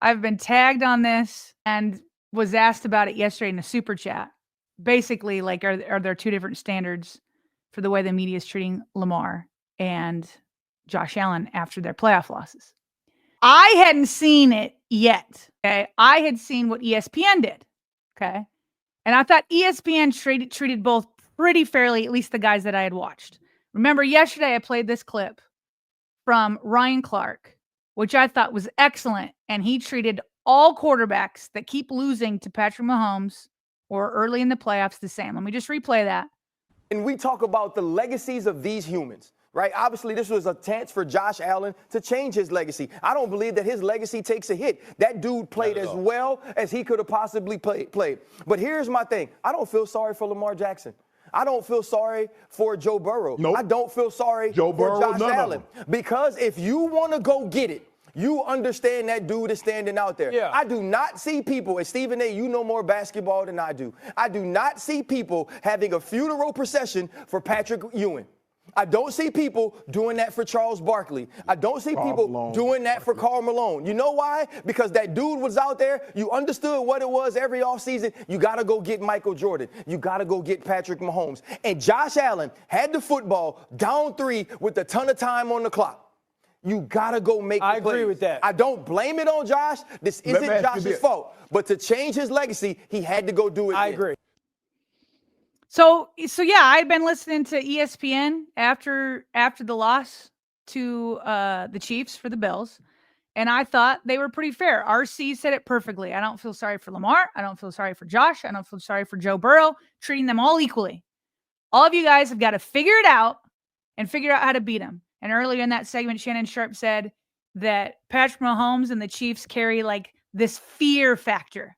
I've been tagged on this and was asked about it yesterday in the super chat. Basically, like, are there two different standards for the way the media is treating Lamar and Josh Allen after their playoff losses? I hadn't seen it yet. Okay. I had seen what ESPN did. Okay. And I thought ESPN treated both pretty fairly, at least the guys that I had watched. Remember, yesterday I played this clip from Ryan Clark, which I thought was excellent. And he treated all quarterbacks that keep losing to Patrick Mahomes or early in the playoffs the same. Let me just replay that. And we talk about the legacies of these humans, right? Obviously, this was a chance for Josh Allen to change his legacy. I don't believe that his legacy takes a hit. That dude played as well as he could have possibly played. But here's my thing. I don't feel sorry for Lamar Jackson. I don't feel sorry for Joe Burrow. Nope. I don't feel sorry for Josh Allen. Because if you want to go get it, you understand that dude is standing out there. Yeah. I do not see people, and Stephen A., you know more basketball than I do. I do not see people having a funeral procession for Patrick Ewing. I don't see people doing that for Charles Barkley. I don't see people doing that for Karl Malone. You know why? Because that dude was out there. You understood what it was every offseason. You got to go get Michael Jordan. You got to go get Patrick Mahomes. And Josh Allen had the football down 3 with a ton of time on the clock. You got to go make the plays. I agree with that. I don't blame it on Josh. This isn't Josh's fault. But to change his legacy, he had to go do it. I agree. So yeah, I'd been listening to ESPN after the loss to the Chiefs for the Bills, and I thought they were pretty fair. RC said it perfectly. I don't feel sorry for Lamar. I don't feel sorry for Josh. I don't feel sorry for Joe Burrow, treating them all equally. All of you guys have got to figure it out and figure out how to beat them. And earlier in that segment, Shannon Sharp said that Patrick Mahomes and the Chiefs carry like this fear factor.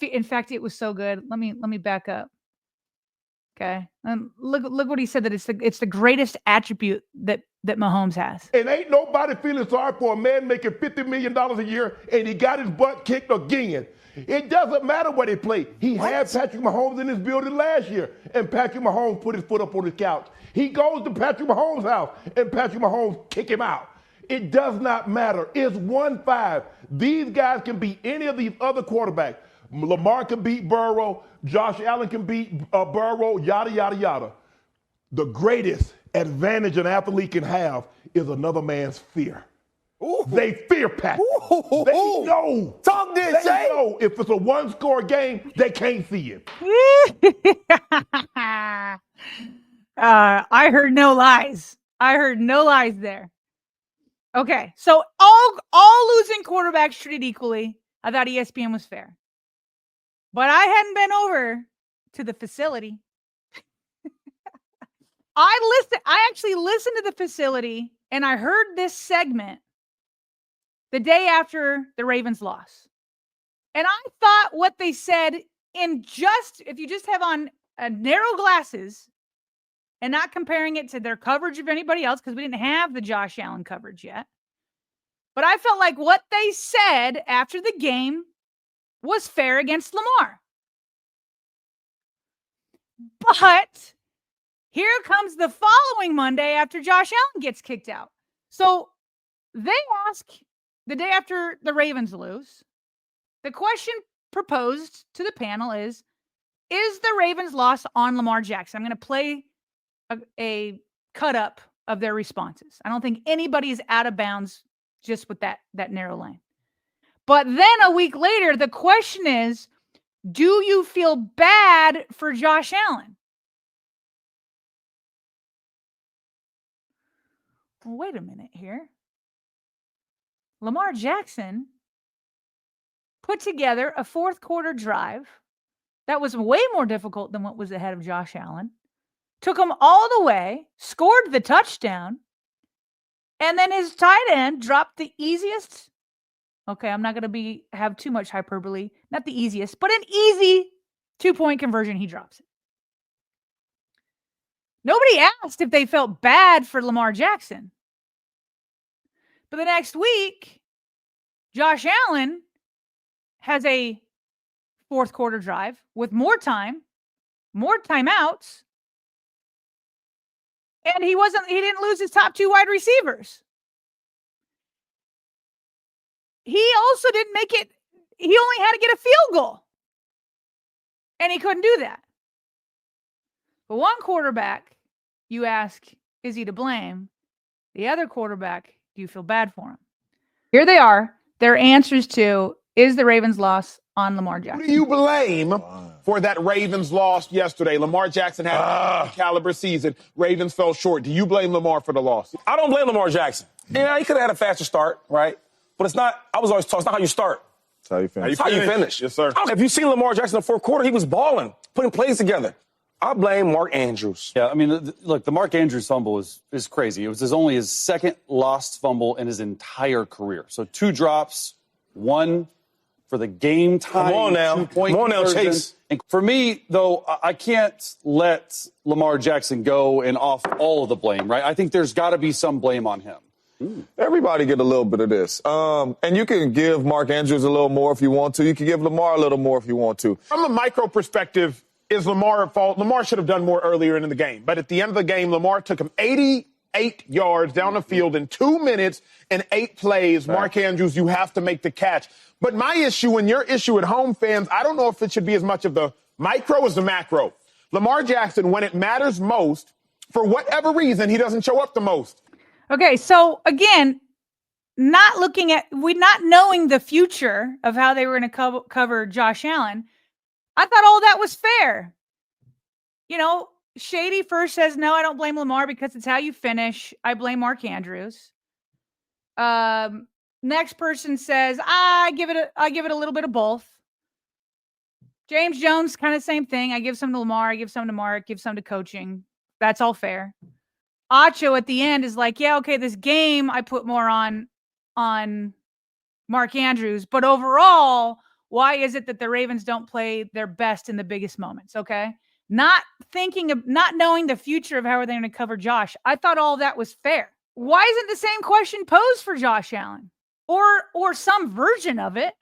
In fact, it was so good. Let me back up. Okay. Look what he said, that it's the greatest attribute that Mahomes has. And ain't nobody feeling sorry for a man making $50 million a year and he got his butt kicked again. It doesn't matter what he played. He had Patrick Mahomes in his building last year, and Patrick Mahomes put his foot up on his couch. He goes to Patrick Mahomes' house, and Patrick Mahomes kick him out. It does not matter. It's 1-5. These guys can beat any of these other quarterbacks. Lamar can beat Burrow. Josh Allen can beat Burrow, yada, yada, yada. The greatest advantage an athlete can have is another man's fear. Ooh. They fear Patrick. Ooh. They know. Talk this, They know if it's a one-score game, they can't see it. I heard no lies. I heard no lies there. Okay, so all losing quarterbacks treated equally. I thought ESPN was fair. But I hadn't been over to the facility. I actually listened to the facility, and I heard this segment the day after the Ravens loss. And I thought what they said if you just have on narrow glasses and not comparing it to their coverage of anybody else, because we didn't have the Josh Allen coverage yet. But I felt like what they said after the game was fair against Lamar. But here comes the following Monday after Josh Allen gets kicked out. So they ask the day after the Ravens lose, the question proposed to the panel is the Ravens loss on Lamar Jackson? I'm going to play a cut up of their responses. I don't think anybody is out of bounds just with that narrow lane. But then a week later, the question is, do you feel bad for Josh Allen? Well, wait a minute here. Lamar Jackson put together a fourth quarter drive that was way more difficult than what was ahead of Josh Allen, took him all the way, scored the touchdown, and then his tight end dropped the easiest. Okay, I'm not going to have too much hyperbole. Not the easiest, but an easy 2-point conversion. He drops it. Nobody asked if they felt bad for Lamar Jackson. But the next week, Josh Allen has a fourth quarter drive with more time, more timeouts, and he didn't lose his top 2 wide receivers. he also didn't make it. He only had to get a field goal. And he couldn't do that. But one quarterback, you ask, is he to blame? The other quarterback, do you feel bad for him? Here they are. Their answers to, is the Ravens' loss on Lamar Jackson? Who do you blame for that Ravens loss yesterday? Lamar Jackson had a caliber season. Ravens fell short. Do you blame Lamar for the loss? I don't blame Lamar Jackson. Yeah, he could have had a faster start, right? But it's not, I was always taught, it's not how you start. That's how you finish. It's how you finish. Yes, sir. If you seen Lamar Jackson in the fourth quarter, he was balling, putting plays together. I blame Mark Andrews. Yeah, I mean, look, the Mark Andrews fumble is crazy. It was only his second lost fumble in his entire career. So 2 drops, 1 for the game time. Come on now. 2-point Come on now, conversion. Chase. And for me, though, I can't let Lamar Jackson go and off all of the blame, right? I think there's got to be some blame on him. Everybody get a little bit of this. And you can give Mark Andrews a little more if you want to. You can give Lamar a little more if you want to. From a micro perspective, is Lamar at fault? Lamar should have done more earlier in the game. But at the end of the game, Lamar took him 88 yards down the field in 2 minutes and 8 plays. Right. Mark Andrews, you have to make the catch. But my issue and your issue at home, fans, I don't know if it should be as much of the micro as the macro. Lamar Jackson, when it matters most, for whatever reason, he doesn't show up the most. Okay, so again, not knowing the future of how they were going to cover Josh Allen, I thought all that was fair. You know, Shady first says, no, I don't blame Lamar because it's how you finish. I blame Mark Andrews. Next person says, I give it a little bit of both. James Jones, kind of same thing. I give some to Lamar, I give some to Mark, give some to coaching. That's all fair. Acho at the end is like, yeah, okay, this game I put more on Mark Andrews, but overall, why is it that the Ravens don't play their best in the biggest moments? Okay. Not knowing the future of how they're going to cover Josh. I thought all of that was fair. Why isn't the same question posed for Josh Allen or some version of it?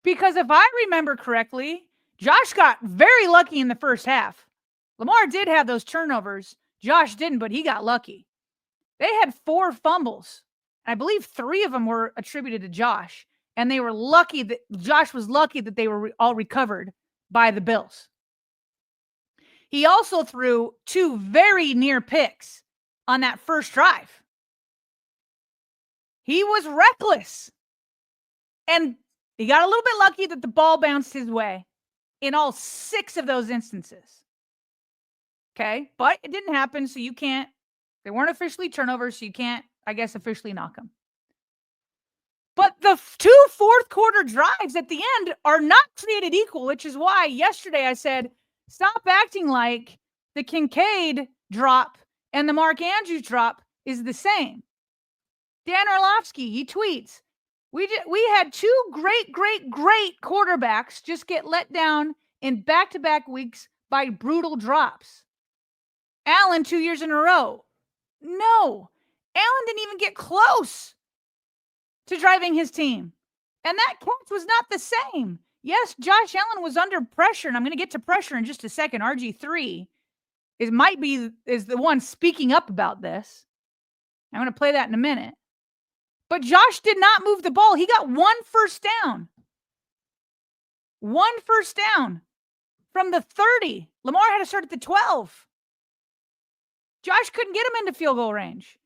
Because if I remember correctly, Josh got very lucky in the first half. Lamar did have those turnovers. Josh didn't, but he got lucky. They had 4 fumbles. I believe 3 of them were attributed to Josh. And they were lucky that Josh was lucky that they were all recovered by the Bills. He also threw 2 very near picks on that first drive. He was reckless. And he got a little bit lucky that the ball bounced his way in all 6 of those instances. Okay, but it didn't happen, so you can't, they weren't officially turnovers, so you can't, I guess, officially knock them. But the 2 fourth quarter drives at the end are not created equal, which is why yesterday I said, stop acting like the Kincaid drop and the Mark Andrews drop is the same. Dan Orlovsky, he tweets, we had 2 great quarterbacks just get let down in back-to-back weeks by brutal drops. Allen 2 years in a row. No, Allen didn't even get close to driving his team. And that catch was not the same. Yes, Josh Allen was under pressure, and I'm going to get to pressure in just a second. RG3 is the one speaking up about this. I'm going to play that in a minute. But Josh did not move the ball. He got 1 first down. 1 first down from the 30. Lamar had to start at the 12. Josh couldn't get him into field goal range.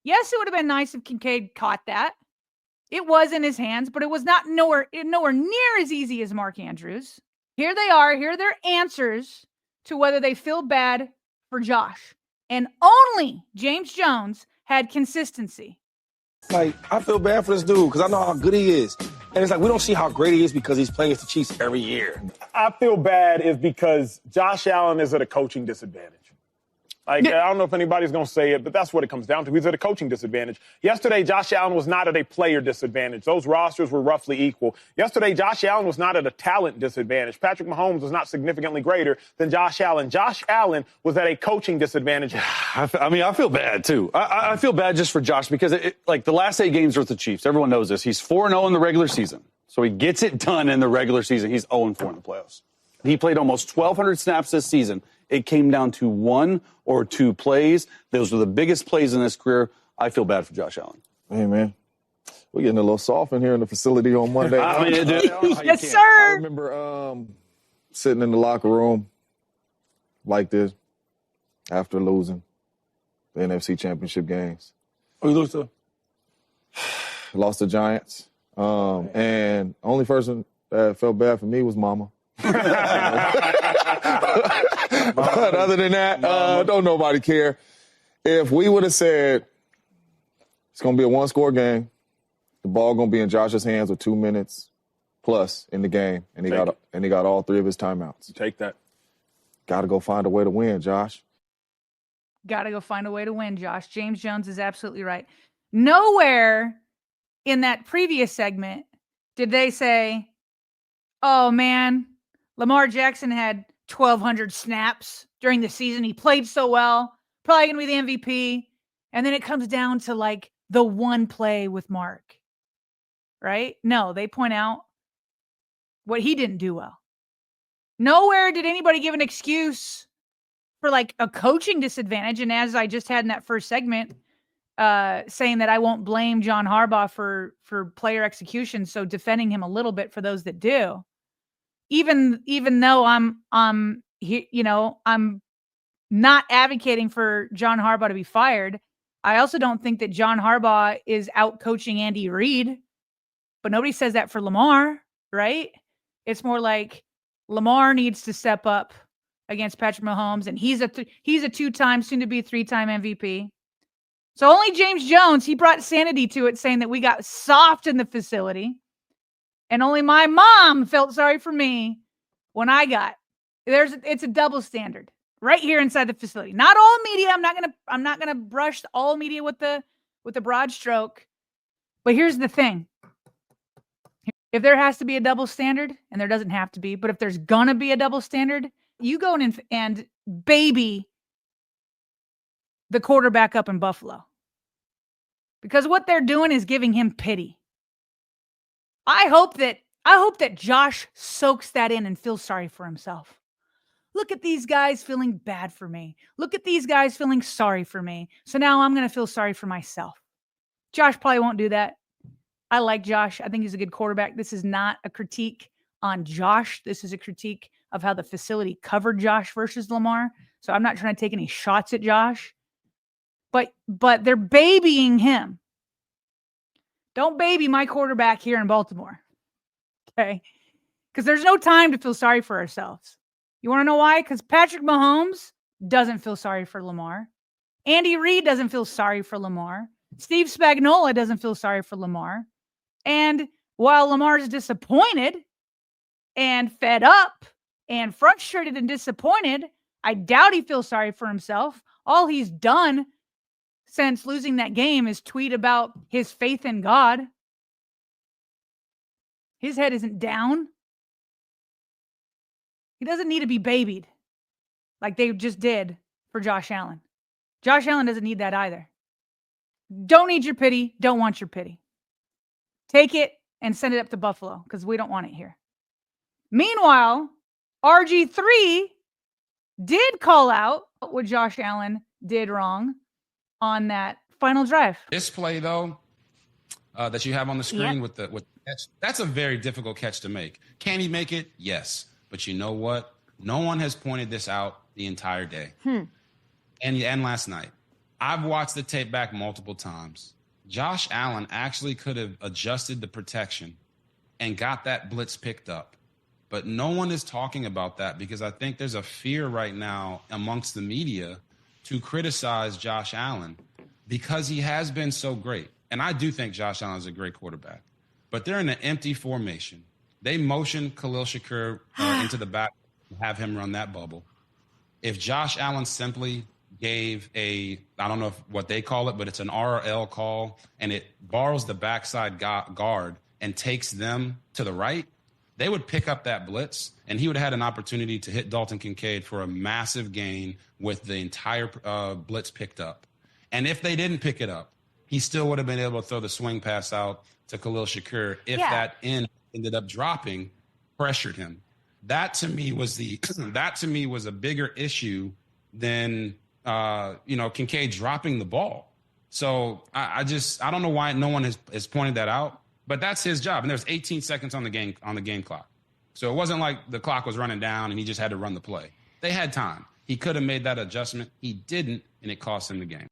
Yes, it would have been nice if Kincaid caught that. It was in his hands, but it was nowhere near as easy as Mark Andrews. Here they are. Here are their answers to whether they feel bad for Josh. And only James Jones had consistency. Like, I feel bad for this dude because I know how good he is. And it's like, we don't see how great he is because he's playing against the Chiefs every year. I feel bad is because Josh Allen is at a coaching disadvantage. Like, I don't know if anybody's going to say it, but that's what it comes down to. He's at a coaching disadvantage. Yesterday, Josh Allen was not at a player disadvantage. Those rosters were roughly equal. Yesterday, Josh Allen was not at a talent disadvantage. Patrick Mahomes was not significantly greater than Josh Allen. Josh Allen was at a coaching disadvantage. I mean, I feel bad, too. I feel bad just for Josh because, like, the last 8 games with the Chiefs, everyone knows this. He's 4-0 in the regular season. So he gets it done in the regular season. He's 0-4 in the playoffs. He played almost 1,200 snaps this season. It came down to 1 or 2 plays. Those were the biggest plays in his career. I feel bad for Josh Allen. Hey, man. We're getting a little soft in here in the facility on Monday. I mean, Yes, I sir. remember sitting in the locker room like this after losing the NFC Championship games. Oh, you lose to? Lost the Giants. And only person that felt bad for me was Mama. But other than that, don't nobody care. If we would have said it's going to be a one-score game, the ball going to be in Josh's hands with 2 minutes plus in the game, and he got all 3 of his timeouts. Take that. Got to go find a way to win, Josh. Got to go find a way to win, Josh. James Jones is absolutely right. Nowhere in that previous segment did they say, oh, man, Lamar Jackson had 1,200 snaps during the season. He played so well, probably going to be the MVP. And then it comes down to like the one play with Mark, right? No, they point out what he didn't do well. Nowhere did anybody give an excuse for like a coaching disadvantage. And as I just had in that first segment, saying that I won't blame John Harbaugh for player execution, so defending him a little bit for those that do. Even though I'm not advocating for John Harbaugh to be fired, I also don't think that John Harbaugh is out coaching Andy Reid. But nobody says that for Lamar, right? It's more like Lamar needs to step up against Patrick Mahomes, and he's a 2-time, soon to be 3-time MVP. So only James Jones, he brought sanity to it, saying that we got soft in the facility. And only my mom felt sorry for me when I got. It's a double standard right here inside the facility. Not all media. I'm not gonna brush all media with the broad stroke. But here's the thing. If there has to be a double standard, and there doesn't have to be, but if there's gonna be a double standard, you go in and baby the quarterback up in Buffalo. Because what they're doing is giving him pity. I hope that Josh soaks that in and feels sorry for himself. Look at these guys feeling bad for me. Look at these guys feeling sorry for me. So now I'm going to feel sorry for myself. Josh probably won't do that. I like Josh. I think he's a good quarterback. This is not a critique on Josh. This is a critique of how the facility covered Josh versus Lamar. So I'm not trying to take any shots at Josh. But they're babying him. Don't baby my quarterback here in Baltimore. Okay? Because there's no time to feel sorry for ourselves. You want to know why? Because Patrick Mahomes doesn't feel sorry for Lamar. Andy Reid doesn't feel sorry for Lamar. Steve Spagnuolo doesn't feel sorry for Lamar. And while Lamar's disappointed and fed up and frustrated and disappointed, I doubt he feels sorry for himself. All he's done since losing that game is tweet about his faith in God. His head isn't down. He doesn't need to be babied like they just did for Josh Allen. Josh Allen doesn't need that either. Don't need your pity. Don't want your pity. Take it and send it up to Buffalo because we don't want it here. Meanwhile, RG3 did call out what Josh Allen did wrong on that final drive. This play, though, that you have on the screen with the catch, that's a very difficult catch to make. Can he make it? Yes. But you know what? No one has pointed this out the entire day. And last night. I've watched the tape back multiple times. Josh Allen actually could have adjusted the protection and got that blitz picked up. But no one is talking about that because I think there's a fear right now amongst the media to criticize Josh Allen because he has been so great. And I do think Josh Allen is a great quarterback. But they're in an empty formation. They motion Khalil Shakur into the back and have him run that bubble. If Josh Allen simply gave I don't know what they call it, but it's an RL call, and it borrows the backside guard and takes them to the right, they would pick up that blitz, and he would have had an opportunity to hit Dalton Kincaid for a massive gain with the entire blitz picked up. And if they didn't pick it up, he still would have been able to throw the swing pass out to Khalil Shakur if that end ended up dropping, pressured him. That to me was a bigger issue than Kincaid dropping the ball. So I don't know why no one has pointed that out, but that's his job. And there's 18 seconds on the game clock. So it wasn't like the clock was running down and he just had to run the play. They had time. He could have made that adjustment. He didn't, and it cost him the game.